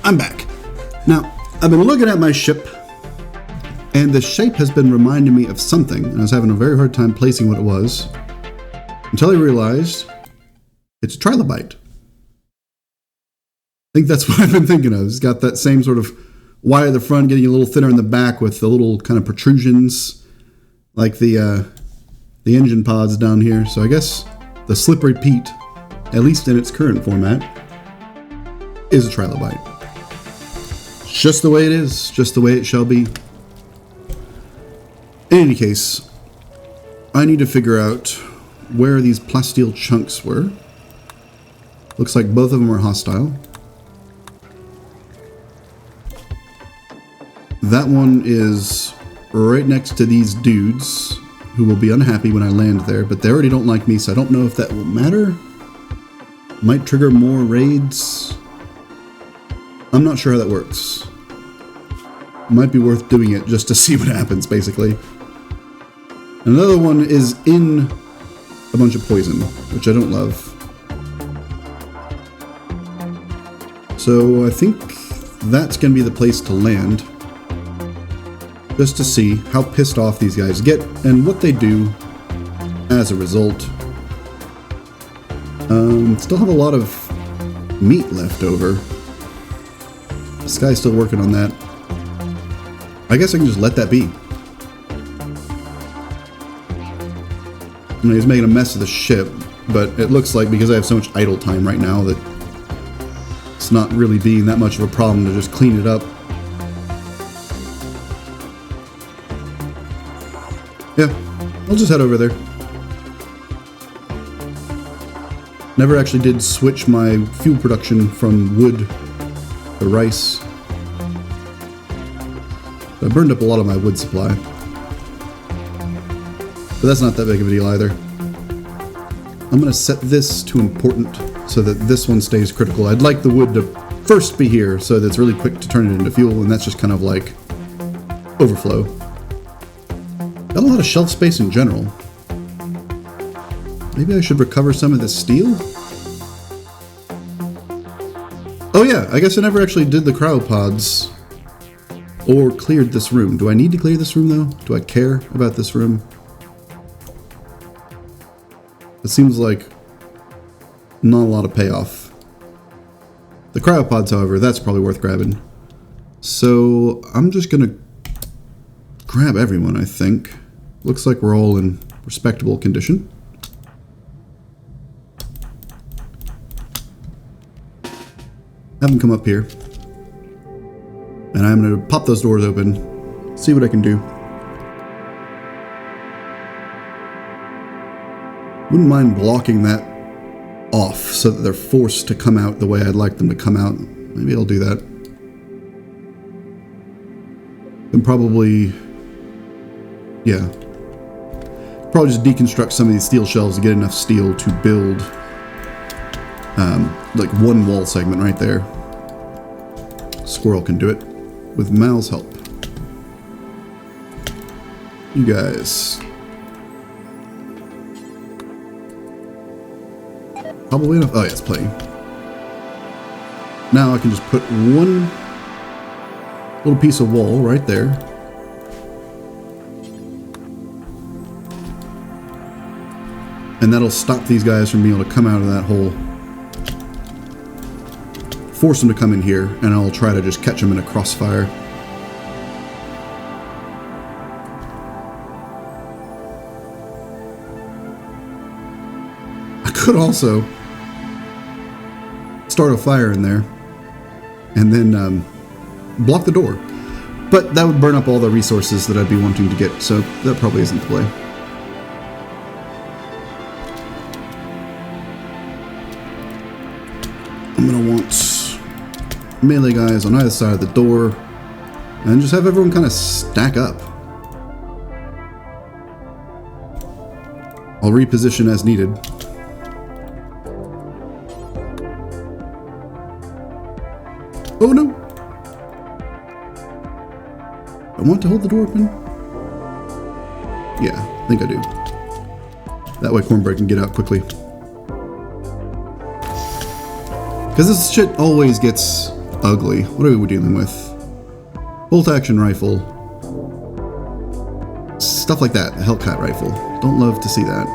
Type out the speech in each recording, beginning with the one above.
I'm back. Now, I've been looking at my ship, and the shape has been reminding me of something, and I was having a very hard time placing what it was, until I realized it's a trilobite. I think that's what I've been thinking of. It's got that same sort of wire at the front, getting a little thinner in the back with the little kind of protrusions, like the engine pods down here. So I guess the Slippery Pete, at least in its current format, is a trilobite. Just the way it is, just the way it shall be. In any case, I need to figure out where these plasteel chunks were. Looks like both of them are hostile. That one is right next to these dudes who will be unhappy when I land there, but they already don't like me, so I don't know if that will matter. Might trigger more raids. I'm not sure how that works. Might be worth doing it just to see what happens, basically. Another one is in a bunch of poison, which I don't love. So I think that's going to be the place to land. Just to see how pissed off these guys get and what they do as a result. Still have a lot of meat left over. This guy's still working on that. I guess I can just let that be. I mean, he's making a mess of the ship, but it looks like because I have so much idle time right now that it's not really being that much of a problem to just clean it up. Yeah, I'll just head over there. Never actually did switch my fuel production from wood to rice. I burned up a lot of my wood supply. But that's not that big of a deal either. I'm going to set this to important so that this one stays critical. I'd like the wood to first be here so that it's really quick to turn it into fuel, and that's just kind of like overflow. Got a lot of shelf space in general. Maybe I should recover some of this steel? Oh yeah, I guess I never actually did the cryopods or cleared this room. Do I need to clear this room though? Do I care about this room? It seems like not a lot of payoff. The cryopods, however, that's probably worth grabbing. So I'm just gonna grab everyone, I think. Looks like we're all in respectable condition. Have them come up here. And I'm going to pop those doors open, see what I can do. Wouldn't mind blocking that off so that they're forced to come out the way I'd like them to come out. Maybe I'll do that. And probably... yeah. Probably just deconstruct some of these steel shelves to get enough steel to build like one wall segment right there. Squirrel can do it with Mal's help. You guys. Probably enough. Oh yeah, it's plenty. Now I can just put one little piece of wall right there. And that'll stop these guys from being able to come out of that hole. Force them to come in here, and I'll try to just catch them in a crossfire. I could also start a fire in there and then block the door. But that would burn up all the resources that I'd be wanting to get, so that probably isn't the play. I'm going to want melee guys on either side of the door, and just have everyone kind of stack up. I'll reposition as needed. Oh no! I want to hold the door open? Yeah, I think I do. That way Cornbread can get out quickly. Because this shit always gets ugly. What are we dealing with? Bolt action rifle. Stuff like that. A Hellcat rifle. Don't love to see that.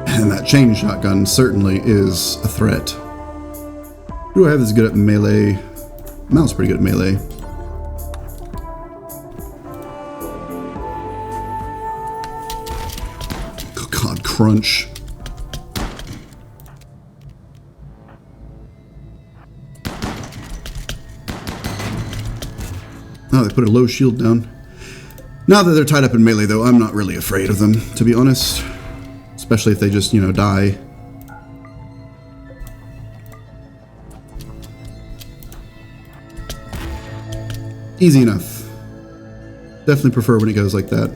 And that chain shotgun certainly is a threat. Who do I have that's good at melee? Mal's pretty good at melee. Oh god, crunch. Oh, they put a low shield down. Now that they're tied up in melee, though, I'm not really afraid of them, to be honest. Especially if they just, you know, die. Easy enough. Definitely prefer when it goes like that.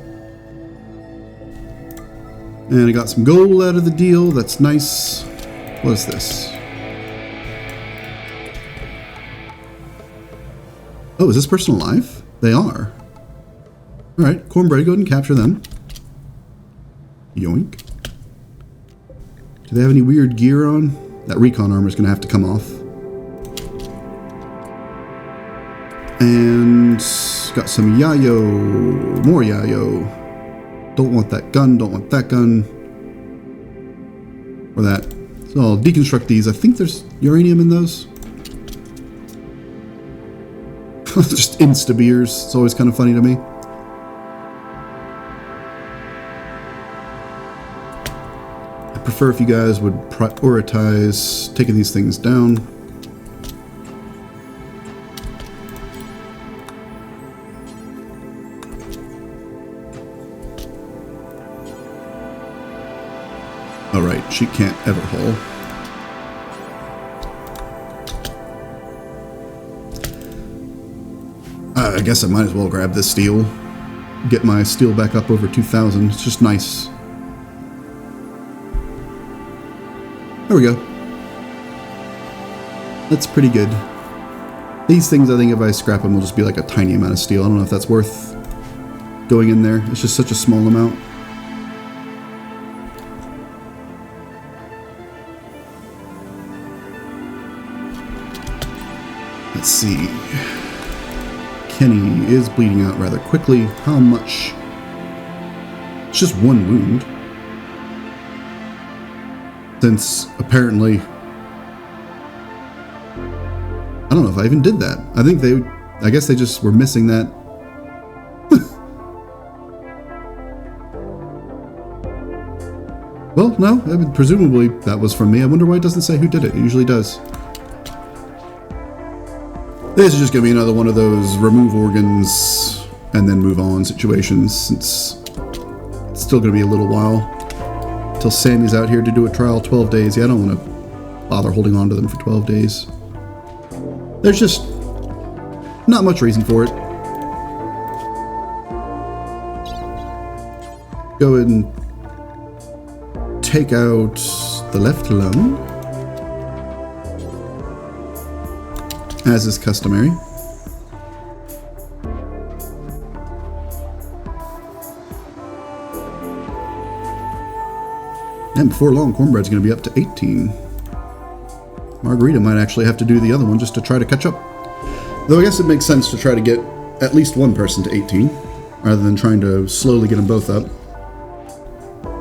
And I got some gold out of the deal. That's nice. What is this? Oh, is this person alive? They are. Alright, Cornbread, go ahead and capture them. Yoink. Do they have any weird gear on? That recon armor is going to have to come off. And got some yayo. More yayo. Don't want that gun, don't want that gun. Or that. So I'll deconstruct these. I think there's uranium in those. Just insta-beers. It's always kind of funny to me. I prefer if you guys would prioritize taking these things down. Alright, she can't ever haul. I guess I might as well grab this steel. Get my steel back up over 2,000. It's just nice. There we go. That's pretty good. These things, I think if I scrap them, will just be like a tiny amount of steel. I don't know if that's worth going in there. It's just such a small amount. Let's see. Kenny is bleeding out rather quickly. How much? It's just one wound. Since apparently... I don't know if I even did that. I guess they just were missing that. Well, no, I mean, presumably that was from me. I wonder why it doesn't say who did it. It usually does. This is just going to be another one of those remove organs and then move on situations, since it's still going to be a little while until Sammy's out here to do a trial 12 days. Yeah, I don't want to bother holding on to them for 12 days. There's just not much reason for it. Go ahead and take out the left lung, as is customary. And before long, Cornbread's going to be up to 18. Margarita might actually have to do the other one just to try to catch up. Though I guess it makes sense to try to get at least one person to 18, rather than trying to slowly get them both up.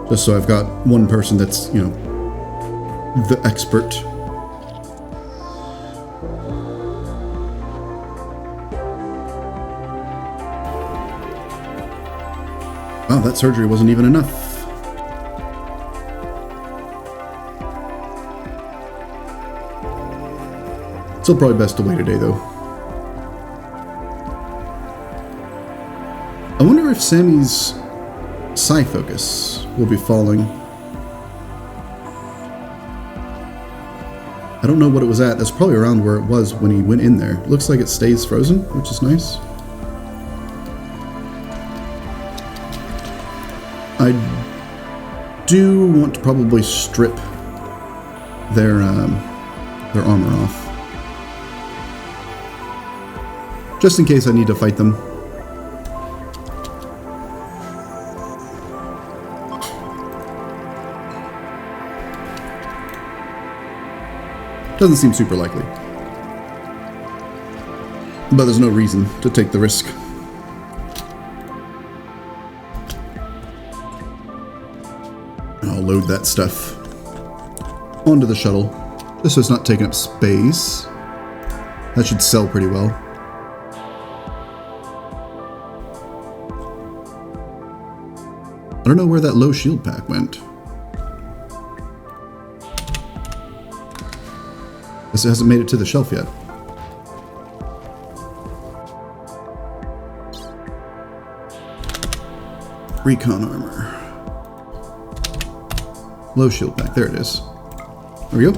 Just so I've got one person that's, you know, the expert. Wow, that surgery wasn't even enough. Still probably best to wait a day, though. I wonder if Sammy's psi focus will be falling. I don't know what it was at. That's probably around where it was when he went in there. Looks like it stays frozen, which is nice. I do want to probably strip their armor off, just in case I need to fight them. Doesn't seem super likely. But there's no reason to take the risk. I'll load that stuff onto the shuttle, just so it's not taking up space. That should sell pretty well. I don't know where that low shield pack went. Guess it hasn't made it to the shelf yet. Recon armor. Low shield pack. There it is. There we go.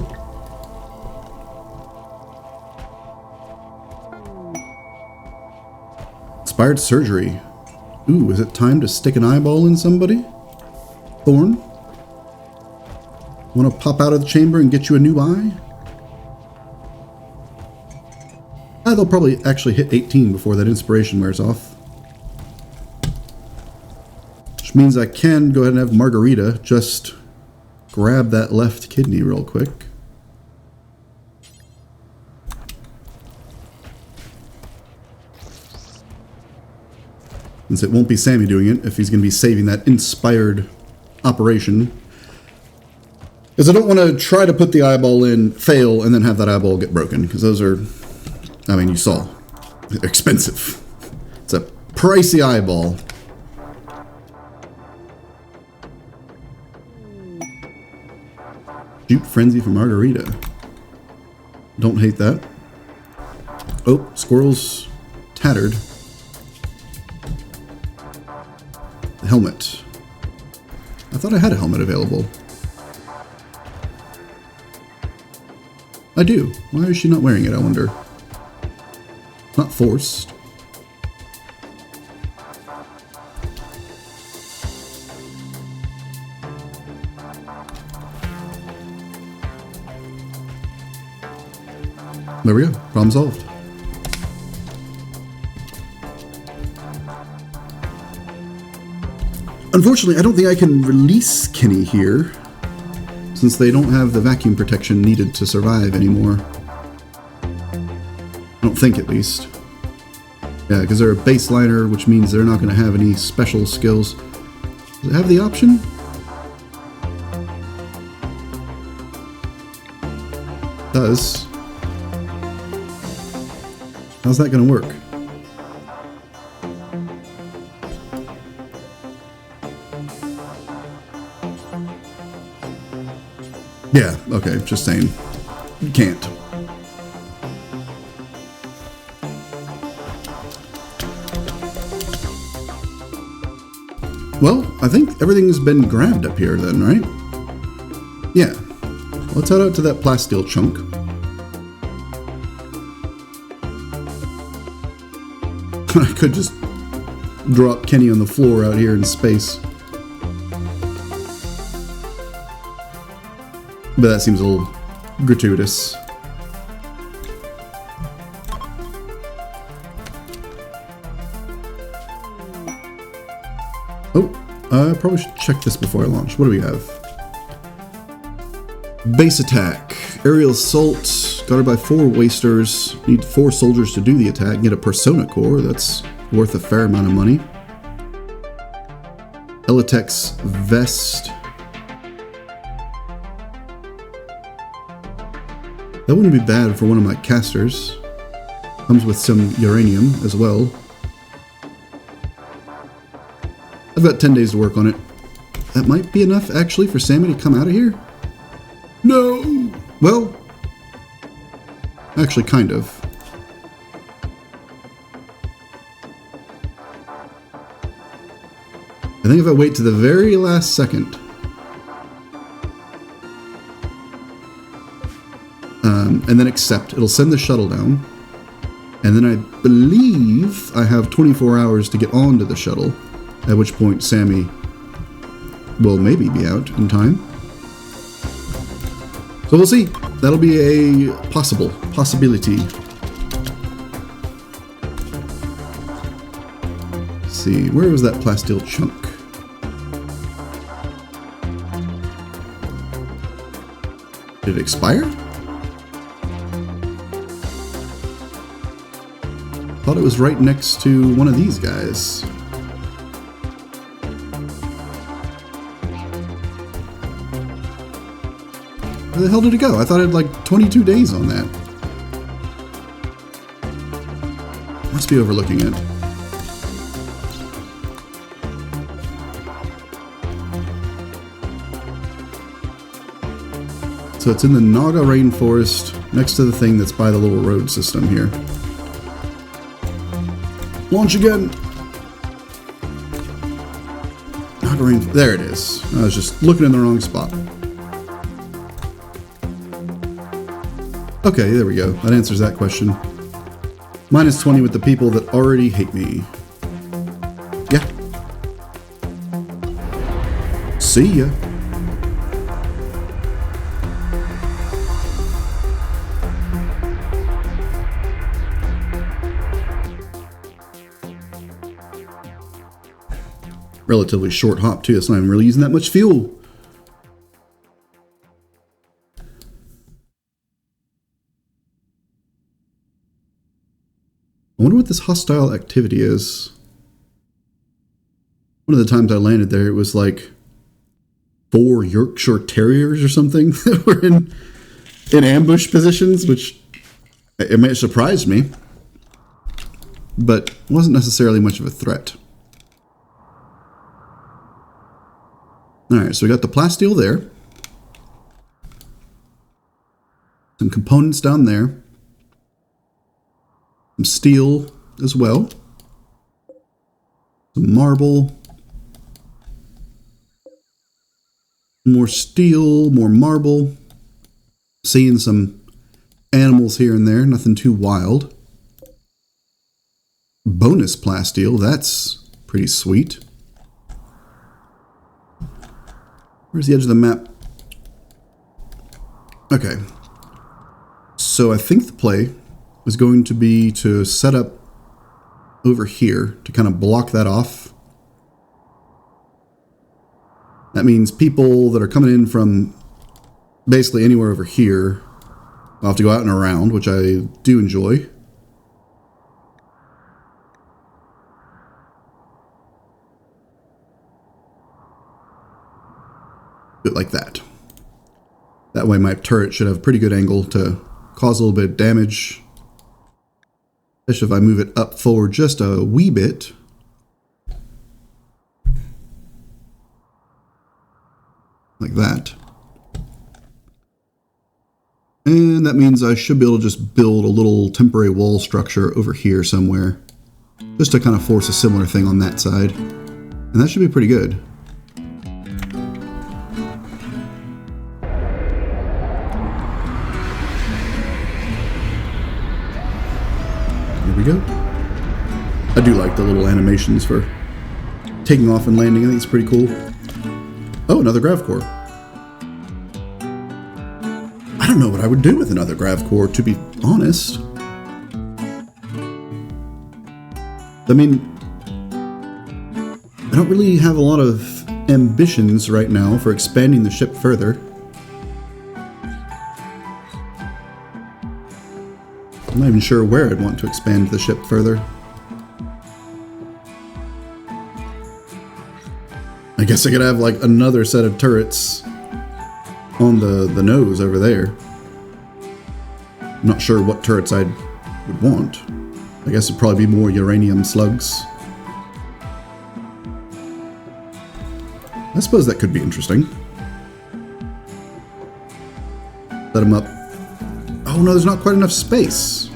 Inspired surgery. Ooh, is it time to stick an eyeball in somebody? Thorn? Want to pop out of the chamber and get you a new eye? They'll probably actually hit 18 before that inspiration wears off. Which means I can go ahead and have Margarita just grab that left kidney real quick. Since it won't be Sammy doing it if he's going to be saving that inspired operation. Because I don't want to try to put the eyeball in, fail, and then have that eyeball get broken. Because those are, I mean, you saw. They're expensive. It's a pricey eyeball. Shoot Frenzy for Margarita. Don't hate that. Oh, squirrel's tattered. The helmet. I thought I had a helmet available. I do. Why is she not wearing it, I wonder? Not forced. There we go. Problem solved. Unfortunately, I don't think I can release Kenny here, since they don't have the vacuum protection needed to survive anymore. I don't think, at least. Yeah, because they're a baseliner, which means they're not going to have any special skills. Does it have the option? It does. How's that going to work? Yeah, okay, just saying. You can't. Well, I think everything's been grabbed up here then, right? Yeah. Let's head out to that plasteel chunk. I could just drop Kenny on the floor out here in space. But that seems a little gratuitous. Oh, I probably should check this before I launch. What do we have? Base attack. Aerial assault. Guarded by 4 wasters. Need 4 soldiers to do the attack. Get a persona core. That's worth a fair amount of money. Elitech's vest. That wouldn't be bad for one of my casters. Comes with some uranium as well. I've got 10 days to work on it. That might be enough, actually, for Sammy to come out of here? No! Well, actually, kind of. I think if I wait to the very last second, and then accept, it'll send the shuttle down, and then I believe I have 24 hours to get onto the shuttle, at which point Sammy will maybe be out in time. So we'll see. That'll be a possibility. Let's see, where was that plasteel chunk? Did it expire? Thought it was right next to one of these guys. Where the hell did it go? I thought it had like 22 days on that. Must be overlooking it. So it's in the Naga rainforest, next to the thing that's by the little road system here. Launch again! Naga rainforest. There it is. I was just looking in the wrong spot. Okay, there we go. That answers that question. Minus 20 with the people that already hate me. Yeah. See ya. Relatively short hop too. It's not even really using that much fuel. I wonder what this hostile activity is. One of the times I landed there, it was like 4 Yorkshire Terriers or something that were in ambush positions, which it may have surprised me, but wasn't necessarily much of a threat. Alright, so we got the plasteel there. Some components down there. Some steel as well. Some marble. More steel, more marble. Seeing some animals here and there, nothing too wild. Bonus plasteel, that's pretty sweet. Where's the edge of the map? Okay. So I think the play is going to be to set up over here to kind of block that off. That means people that are coming in from basically anywhere over here will have to go out and around, which I do enjoy. Bit like that. That way my turret should have a pretty good angle to cause a little bit of damage. Especially if I move it up forward just a wee bit. Like that. And that means I should be able to just build a little temporary wall structure over here somewhere. Just to kind of force a similar thing on that side. And that should be pretty good. There we go. I do like the little animations for taking off and landing. I think it's pretty cool. Oh, another grav core. I don't know what I would do with another grav core, to be honest. I mean, I don't really have a lot of ambitions right now for expanding the ship further. I'm not even sure where I'd want to expand the ship further. I guess I could have like another set of turrets on the nose over there. I'm not sure what turrets I would want. I guess it'd probably be more uranium slugs. I suppose that could be interesting. Set them up. Oh no, there's not quite enough space.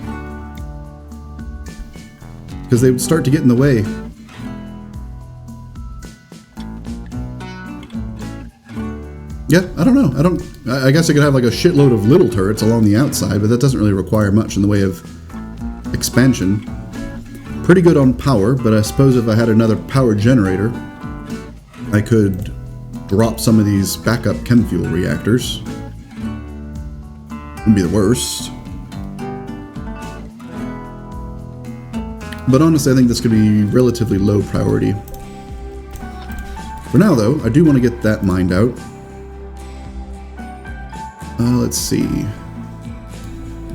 Because they would start to get in the way. Yeah, I don't know. I guess I could have like a shitload of little turrets along the outside, but that doesn't really require much in the way of expansion. Pretty good on power, but I suppose if I had another power generator, I could drop some of these backup chem fuel reactors. Wouldn't be the worst. But honestly, I think this could be relatively low priority. For now, though, I do want to get that mined out. Let's see.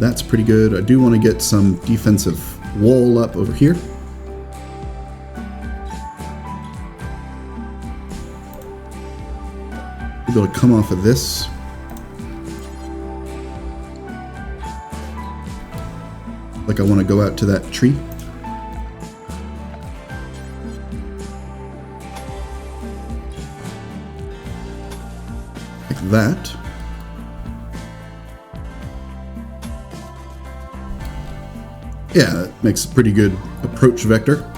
That's pretty good. I do want to get some defensive wall up over here. Be able to come off of this. Like I want to go out to that tree. Like that. Yeah, that makes a pretty good approach vector.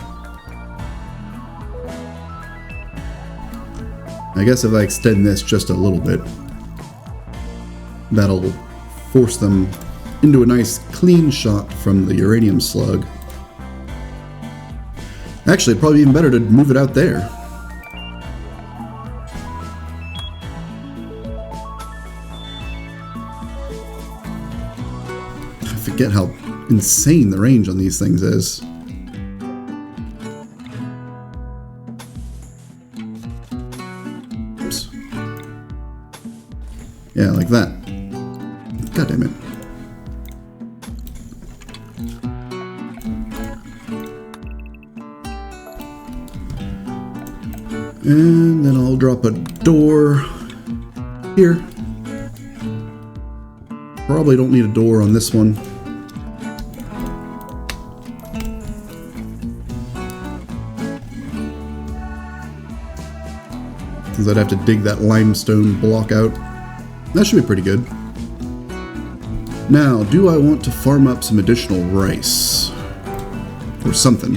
I guess if I extend this just a little bit, that'll force them into a nice clean shot from the uranium slug. Actually, it'd probably be even better to move it out there. I forget how insane the range on these things is. Oops. Yeah, like that. God damn it. And then I'll drop a door here. Probably don't need a door on this one. Because I'd have to dig that limestone block out. That should be pretty good. Now, do I want to farm up some additional rice? Or something?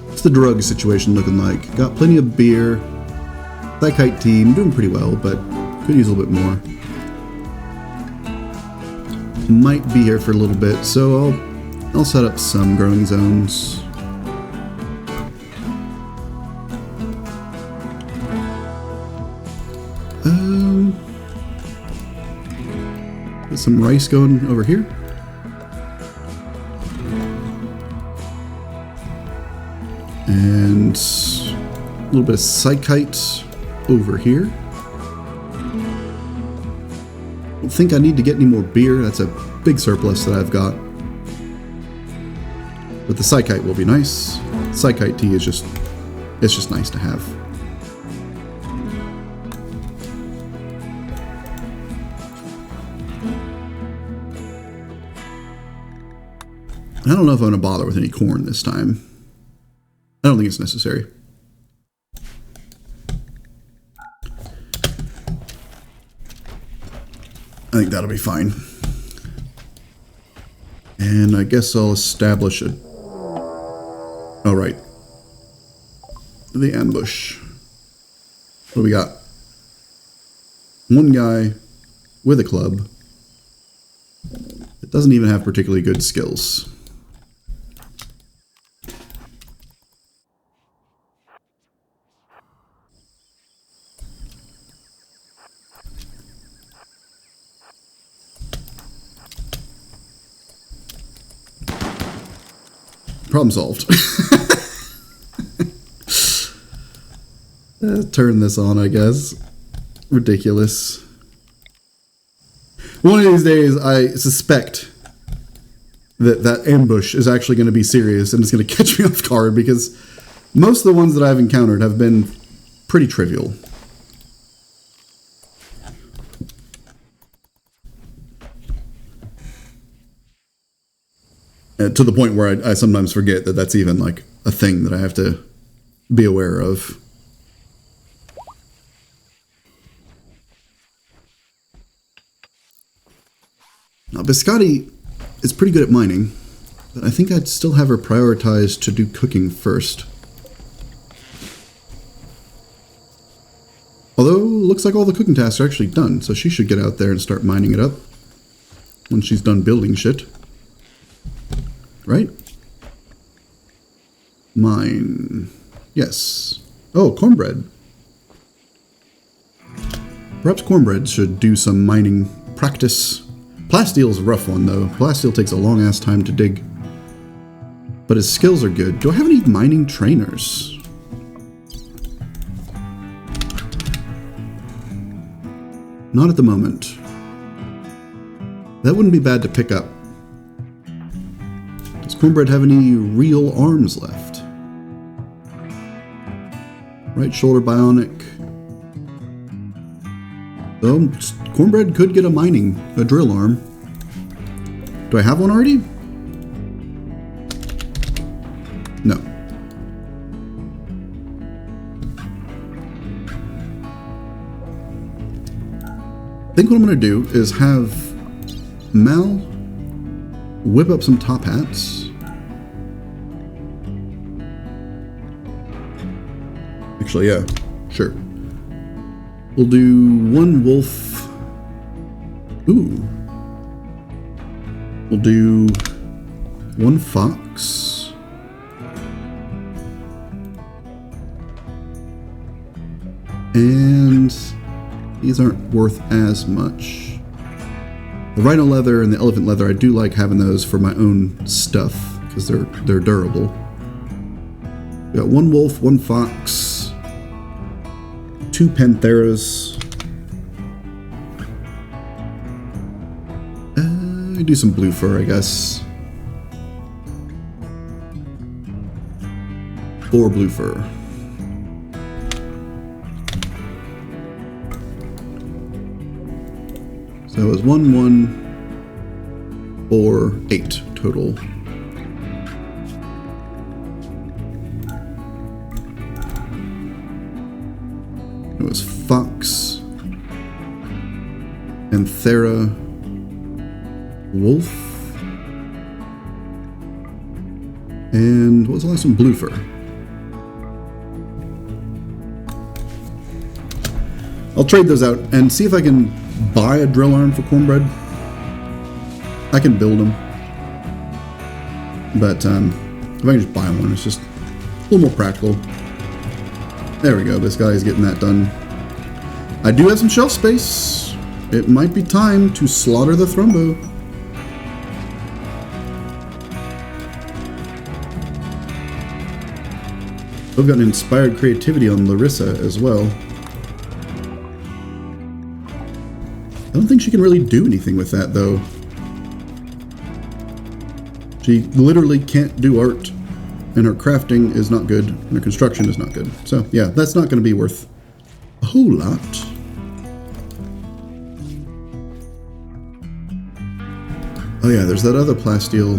What's the drug situation looking like? Got plenty of beer. Thykite tea, I'm doing pretty well, but could use a little bit more. Might be here for a little bit, so I'll set up some growing zones. Get some rice going over here. And a little bit of psychite over here. Don't think I need to get any more beer. That's a big surplus that I've got. But the psychite will be nice. Psychite tea is it's just nice to have. I don't know if I'm going to bother with any corn this time. I don't think it's necessary. I think that'll be fine. And I guess I'll establish a... Oh, right. The ambush. What do we got? One guy with a club that doesn't even have particularly good skills. Problem solved. Turn this on, I guess. Ridiculous. One of these days, I suspect that that ambush is actually going to be serious and it's going to catch me off guard, because most of the ones that I've encountered have been pretty trivial. To the point where I sometimes forget that that's even like a thing that I have to be aware of. Now, Biscotti is pretty good at mining, but I think I'd still have her prioritized to do cooking first. Although, looks like all the cooking tasks are actually done, so she should get out there and start mining it up when she's done building shit. Right? Mine. Yes. Oh, cornbread. Perhaps cornbread should do some mining practice. Plastile's a rough one, though. Plastile takes a long-ass time to dig. But his skills are good. Do I have any mining trainers? Not at the moment. That wouldn't be bad to pick up. Cornbread have any real arms left? Right shoulder bionic. Though Cornbread could get a drill arm. Do I have one already? No. I think what I'm going to do is have Mal whip up some top hats. Actually, yeah, sure. We'll do one wolf. Ooh. We'll do one fox. And these aren't worth as much. The rhino leather and the elephant leather, I do like having those for my own stuff because they're durable. We got one wolf, one fox, two pantheras. Do some blue fur, I guess. Or blue fur. So it was 1, 1, 4, 8 total. It was fox, panthera, wolf, and what was the last one? Blue fur. I'll trade those out and see if I can buy a drill arm for Cornbread. I can build them, but if I can just buy one, it's just a little more practical. There we go. This guy is getting that done. I do have some shelf space. It might be time to slaughter the Thrumbo. I've got an inspired creativity on Larissa as well. I don't think she can really do anything with that, though. She literally can't do art, and her crafting is not good, and her construction is not good. So, yeah, that's not going to be worth a whole lot. Oh yeah, there's that other plasteel.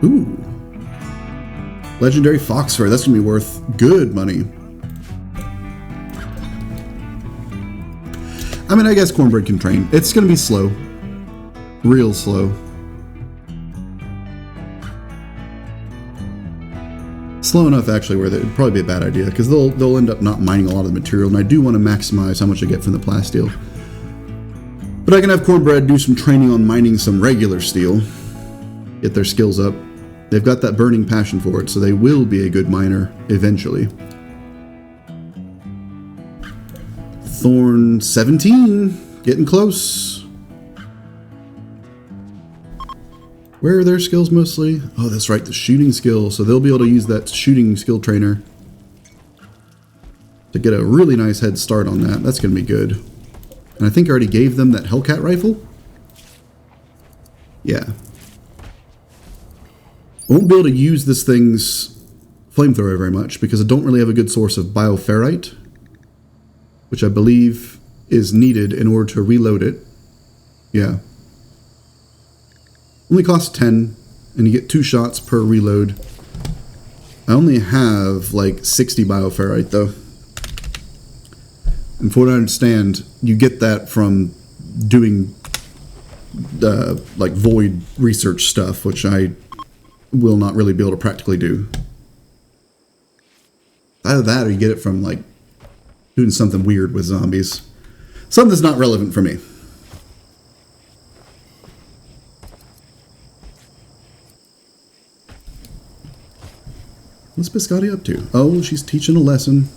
Ooh. Legendary fox fur. That's going to be worth good money. I mean, I guess Cornbread can train. It's going to be slow. Real slow. Slow enough, actually, where it would probably be a bad idea, because they'll end up not mining a lot of the material, and I do want to maximize how much I get from the plasteel. But I can have Cornbread do some training on mining some regular steel. Get their skills up. They've got that burning passion for it, so they will be a good miner eventually. Thorn 17, getting close. Where are their skills mostly? Oh, that's right, the shooting skill. So they'll be able to use that shooting skill trainer to get a really nice head start on that. That's going to be good. And I think I already gave them that Hellcat rifle. Yeah. I won't be able to use this thing's flamethrower very much because I don't really have a good source of bioferrite, which I believe is needed in order to reload it. Yeah. Only costs 10, and you get 2 shots per reload. I only have like 60 bioferrite though. And from what I understand, you get that from doing like void research stuff, which I will not really be able to practically do. Either that or you get it from like doing something weird with zombies. Something that's not relevant for me. What's Biscotti up to? Oh, she's teaching a lesson.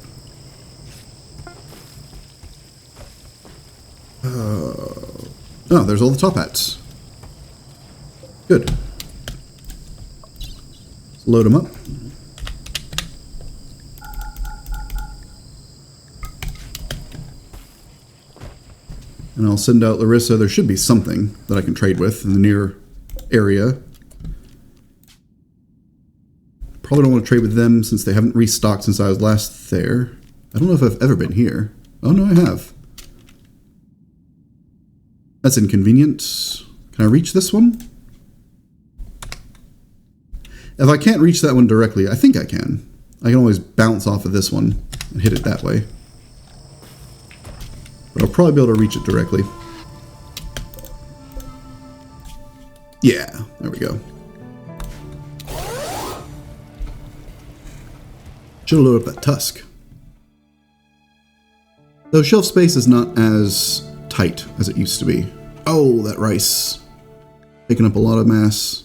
Oh, there's all the top hats. Good. Let's load them up. And I'll send out Larissa. There should be something that I can trade with in the near area. Probably don't want to trade with them since they haven't restocked since I was last there. I don't know if I've ever been here. Oh, no, I have. That's inconvenient. Can I reach this one? If I can't reach that one directly, I think I can. I can always bounce off of this one and hit it that way. But I'll probably be able to reach it directly. Yeah, there we go. Should have loaded up that tusk. Though shelf space is not as tight as it used to be. Oh, that rice. Taking up a lot of mass.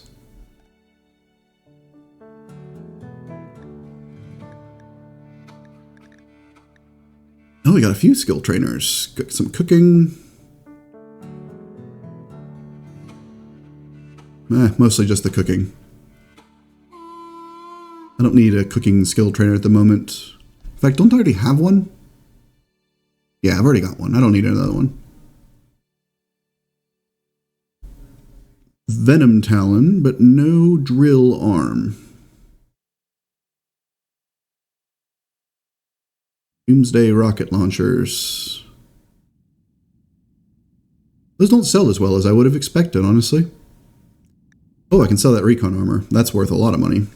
Oh, we got a few skill trainers. Got some cooking. Mostly just the cooking. I don't need a cooking skill trainer at the moment. In fact, don't I already have one? Yeah, I've already got one. I don't need another one. Venom Talon, but no drill arm. Doomsday rocket launchers. Those don't sell as well as I would have expected, honestly. Oh, I can sell that recon armor. That's worth a lot of money.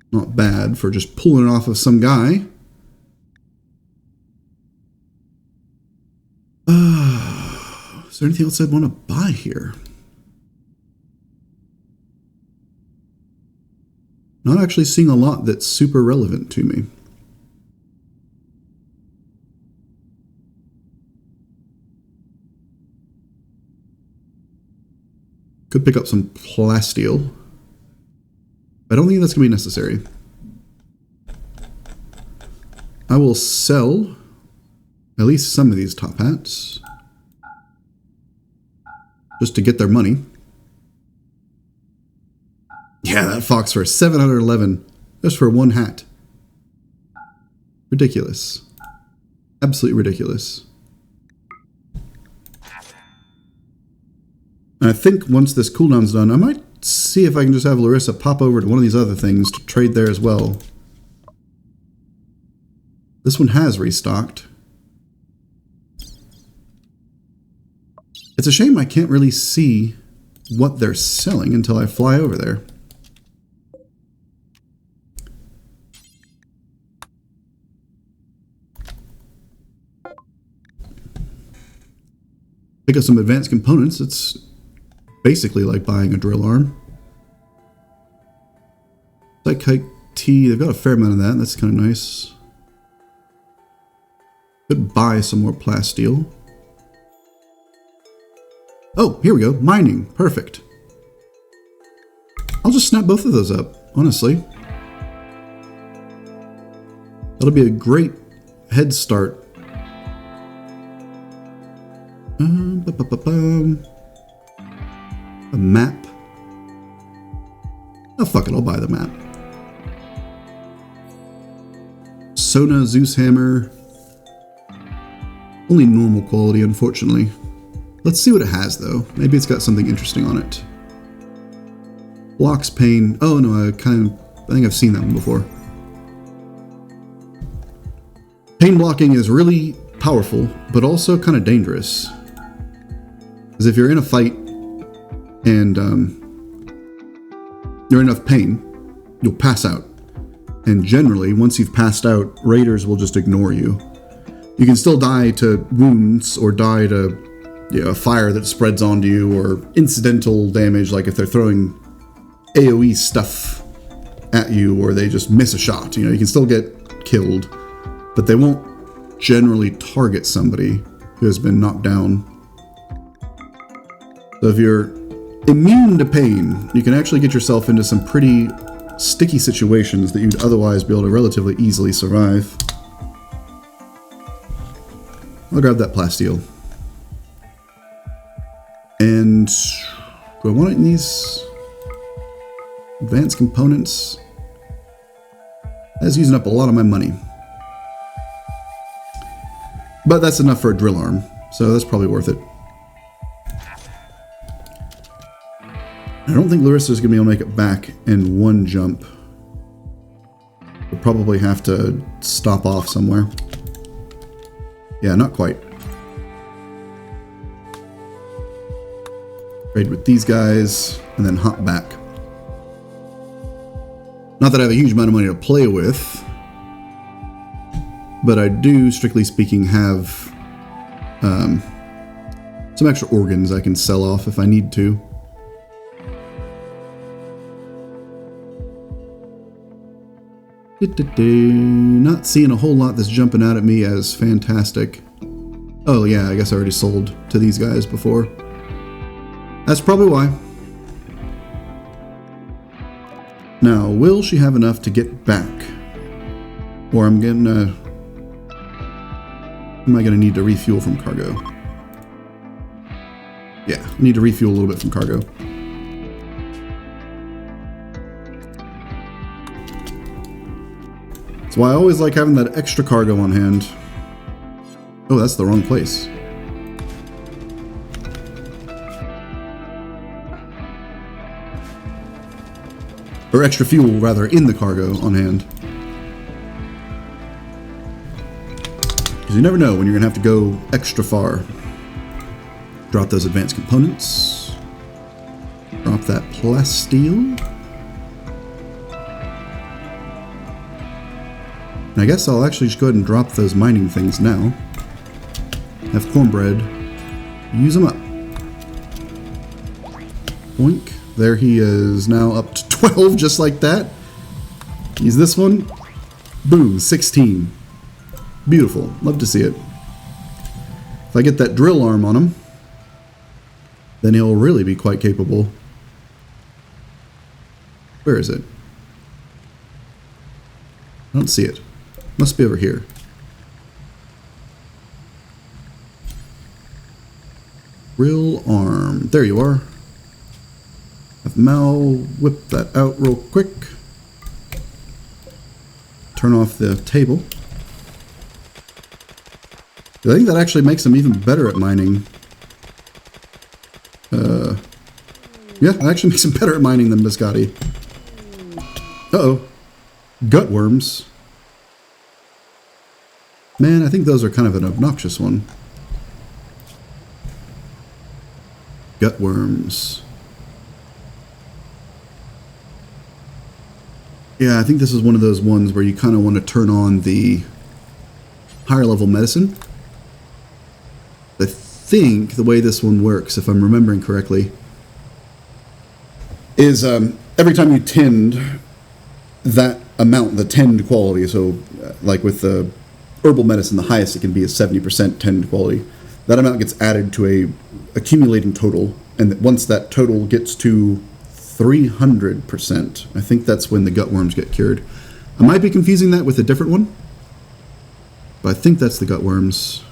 Not bad for just pulling it off of some guy. Is there anything else I'd want to buy here? Not actually seeing a lot that's super relevant to me. Could pick up some plasteel. I don't think that's going to be necessary. I will sell at least some of these top hats. Just to get their money. Yeah, that fox for 711. Just for one hat. Ridiculous. Absolutely ridiculous. And I think once this cooldown's done, I might see if I can just have Larissa pop over to one of these other things to trade there as well. This one has restocked. It's a shame I can't really see what they're selling until I fly over there. Pick up some advanced components. It's basically like buying a drill arm. Psychite T, they've got a fair amount of that. That's kind of nice. Could buy some more plasteel. Oh, here we go. Mining. Perfect. I'll just snap both of those up, honestly. That'll be a great head start. A map. Oh, fuck it. I'll buy the map. Sona Zeus Hammer. Only normal quality, unfortunately. Let's see what it has, though. Maybe it's got something interesting on it. Blocks pain. Oh, no, I think I've seen that one before. Pain blocking is really powerful, but also kind of dangerous. Because if you're in a fight and you're in enough pain, you'll pass out. And generally, once you've passed out, raiders will just ignore you. You can still die to wounds or die to a fire that spreads onto you, or incidental damage, like if they're throwing AoE stuff at you or they just miss a shot. You can still get killed, but they won't generally target somebody who has been knocked down. So if you're immune to pain, you can actually get yourself into some pretty sticky situations that you'd otherwise be able to relatively easily survive. I'll grab that plasteel. And do I want it in these advanced components? That's using up a lot of my money. But that's enough for a drill arm, so that's probably worth it. I don't think Larissa's going to be able to make it back in one jump. We'll probably have to stop off somewhere. Yeah, not quite. Trade with these guys, and then hop back. Not that I have a huge amount of money to play with, but I do, strictly speaking, have some extra organs I can sell off if I need to. Not seeing a whole lot that's jumping out at me as fantastic. Oh yeah, I guess I already sold to these guys before. That's probably why. Now, will she have enough to get back? Or am I gonna need to refuel from cargo? Yeah, I need to refuel a little bit from cargo. That's why I always like having that extra cargo on hand. Oh, that's the wrong place. Or extra fuel, rather, in the cargo on hand. Because you never know when you're going to have to go extra far. Drop those advanced components. Drop that plasteel. And I guess I'll actually just go ahead and drop those mining things now. Have cornbread. Use them up. Boink. There he is, now up to 12, just like that. Use this one. Boom, 16. Beautiful. Love to see it. If I get that drill arm on him, then he'll really be quite capable. Where is it? I don't see it. Must be over here. Drill arm. There you are. Have Mal whip that out real quick. Turn off the table. I think that actually makes him even better at mining. Yeah, it actually makes him better at mining than Biscotti. Uh-oh. Gutworms. Man, I think those are kind of an obnoxious one. Gutworms. Yeah, I think this is one of those ones where you kind of want to turn on the higher level medicine. I think the way this one works, if I'm remembering correctly, is every time you tend that amount, the tend quality, so like with the herbal medicine, the highest it can be is 70% tend quality. That amount gets added to a accumulating total, and once that total gets to 300%, I think that's when the gutworms get cured. I might be confusing that with a different one, but I think that's the gutworms.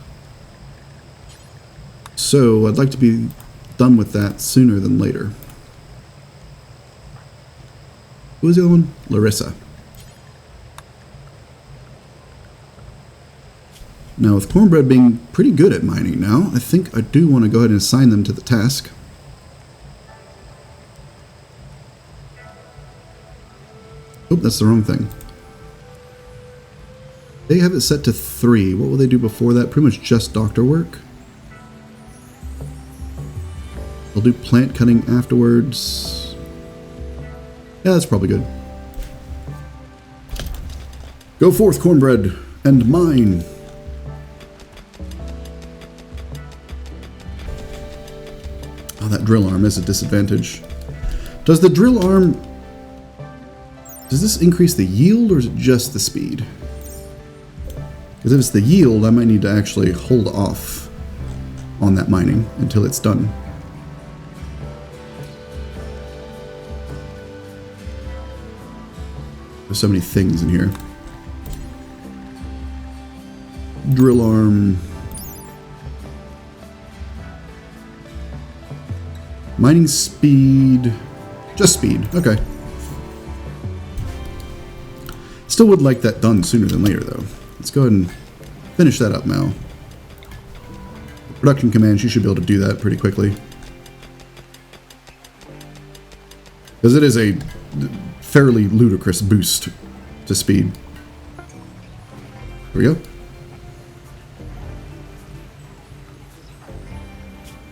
So I'd like to be done with that sooner than later. Who was the other one? Larissa. Now, with Cornbread being pretty good at mining now, I think I do want to go ahead and assign them to the task. Oh, that's the wrong thing. They have it set to 3. What will they do before that? Pretty much just doctor work. They'll do plant cutting afterwards. Yeah, that's probably good. Go forth, Cornbread, and mine. Oh, that drill arm is a disadvantage. Does the drill arm... Does this increase the yield, or is it just the speed? Because if it's the yield, I might need to actually hold off on that mining until it's done. There's so many things in here. Drill arm. Mining speed. Just speed. Okay. Still would like that done sooner than later, though. Let's go ahead and finish that up now. Production command, she should be able to do that pretty quickly. Because it is a fairly ludicrous boost to speed. Here we go.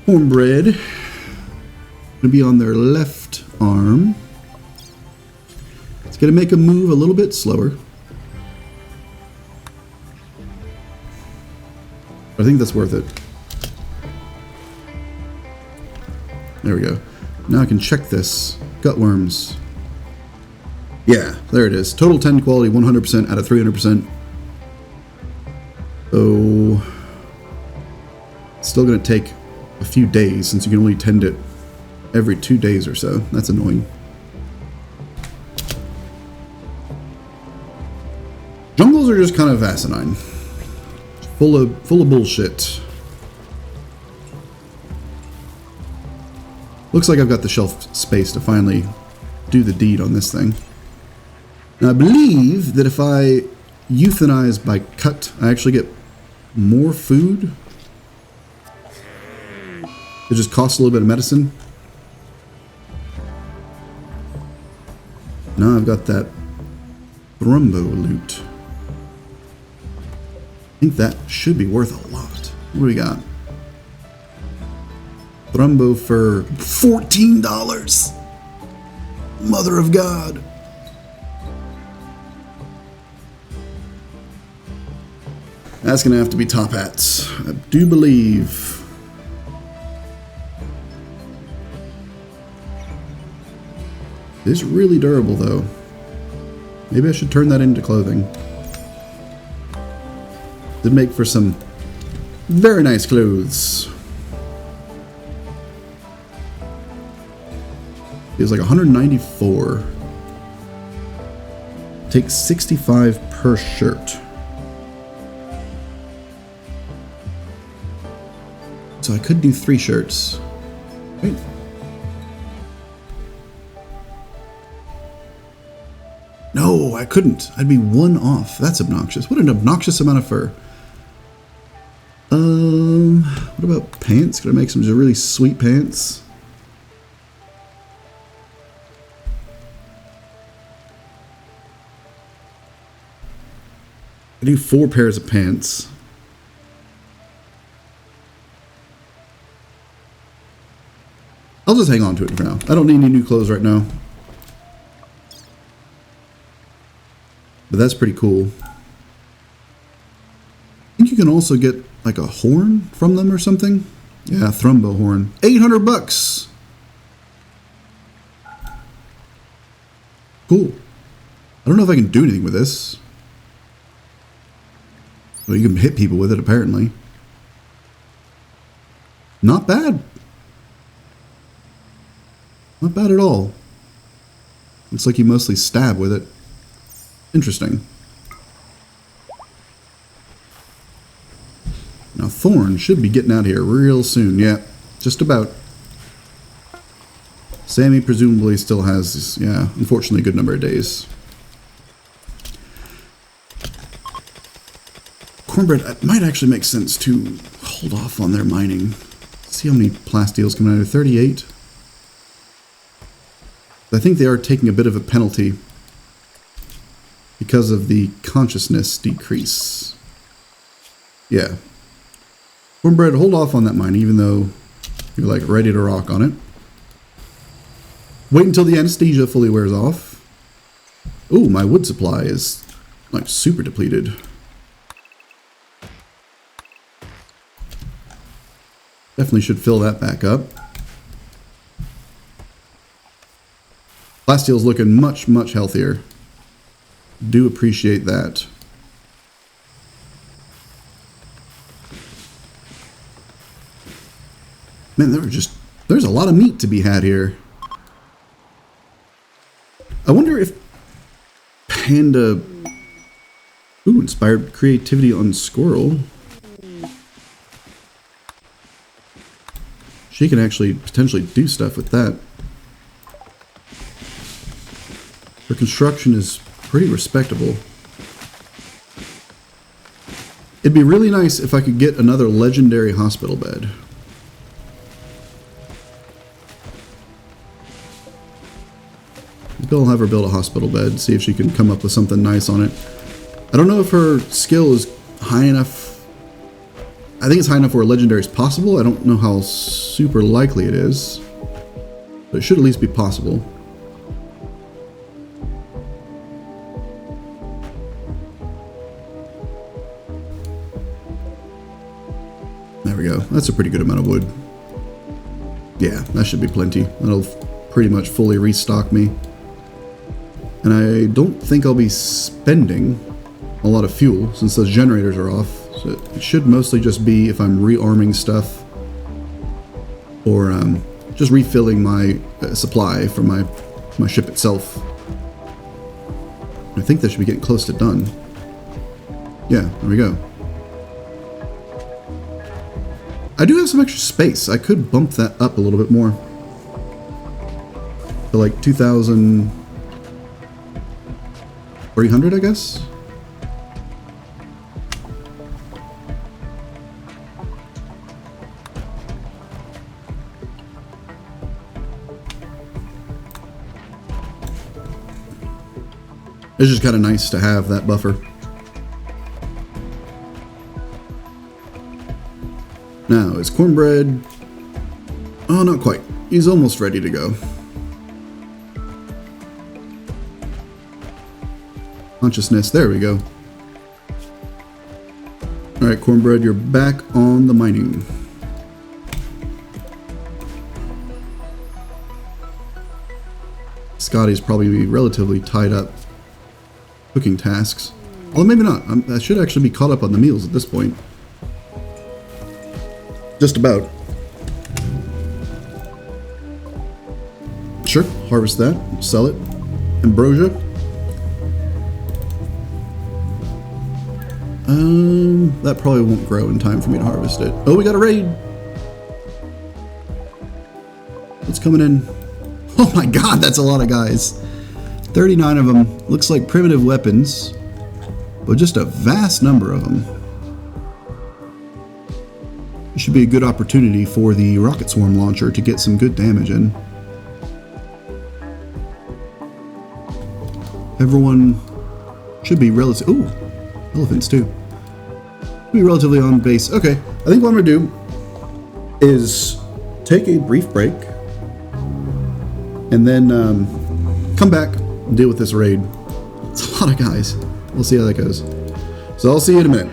Cornbread. Going to be on their left arm. It's going to make a move a little bit slower. I think that's worth it. There we go. Now I can check this. Gutworms. Yeah, there it is. Total 10 quality, 100% out of 300%. So, it's still going to take a few days since you can only tend it every 2 days or so. That's annoying. Jungles are just kind of asinine. Full of bullshit. Looks like I've got the shelf space to finally do the deed on this thing. Now I believe that if I euthanize by cut, I actually get more food. It just costs a little bit of medicine. Now I've got that Thrumbo loot. I think that should be worth a lot. What do we got? Thrumbo for $14. Mother of God. That's going to have to be top hats. I do believe. It's really durable though. Maybe I should turn that into clothing. It'd make for some very nice clothes. It was like 194. Takes 65 per shirt. So I could do 3 shirts. Right. No, I couldn't. I'd be 1 off. That's obnoxious. What an obnoxious amount of fur. What about pants? Could I make some really sweet pants? I do 4 pairs of pants. I'll just hang on to it for now. I don't need any new clothes right now. But that's pretty cool. I think you can also get like a horn from them or something. Yeah, Thrumbo horn. $800. Cool. I don't know if I can do anything with this. Well, you can hit people with it apparently. Not bad. Not bad at all. Looks like you mostly stab with it. Interesting. Now Thorn should be getting out of here real soon. Yeah, just about. Sammy presumably still has, yeah, unfortunately a good number of days. Cornbread, it might actually make sense to hold off on their mining. See how many plastiels come out of 38. I think they are taking a bit of a penalty because of the consciousness decrease. Yeah. Cornbread, hold off on that mine, even though you're like ready to rock on it. Wait until the anesthesia fully wears off. Ooh, my wood supply is like super depleted. Definitely should fill that back up. Plastiel's looking much, much healthier. Do appreciate that. Man, there's a lot of meat to be had here. I wonder if Panda inspired creativity on Squirrel. She can actually potentially do stuff with that. Her construction is pretty respectable. It'd be really nice if I could get another legendary hospital bed. Maybe I'll have her build a hospital bed, see if she can come up with something nice on it. I don't know if her skill is high enough. I think it's high enough where legendary is possible. I don't know how super likely it is, but it should at least be possible. There we go. That's a pretty good amount of wood. Yeah, that should be plenty. That'll pretty much fully restock me. And I don't think I'll be spending a lot of fuel since those generators are off. So it should mostly just be if I'm rearming stuff or just refilling my supply for my ship itself. I think that should be getting close to done. Yeah, there we go. I do have some extra space. I could bump that up a little bit more. To like 2,300, I guess? It's just kind of nice to have that buffer. Now, is Cornbread... Oh, not quite. He's almost ready to go. Consciousness, there we go. Alright, Cornbread, you're back on the mining. Scotty's probably relatively tied up cooking tasks. Although maybe not. I should actually be caught up on the meals at this point. Just about. Sure, harvest that, sell it. Ambrosia. That probably won't grow in time for me to harvest it. Oh, we got a raid! What's coming in? Oh my god, that's a lot of guys. 39 of them. Looks like primitive weapons, but just a vast number of them. It should be a good opportunity for the rocket swarm launcher to get some good damage in. Everyone should be relatively... Ooh, elephants too. Be relatively on base. Okay, I think what I'm gonna do is take a brief break and then come back and deal with this raid. It's a lot of guys. We'll see how that goes. So I'll see you in a minute.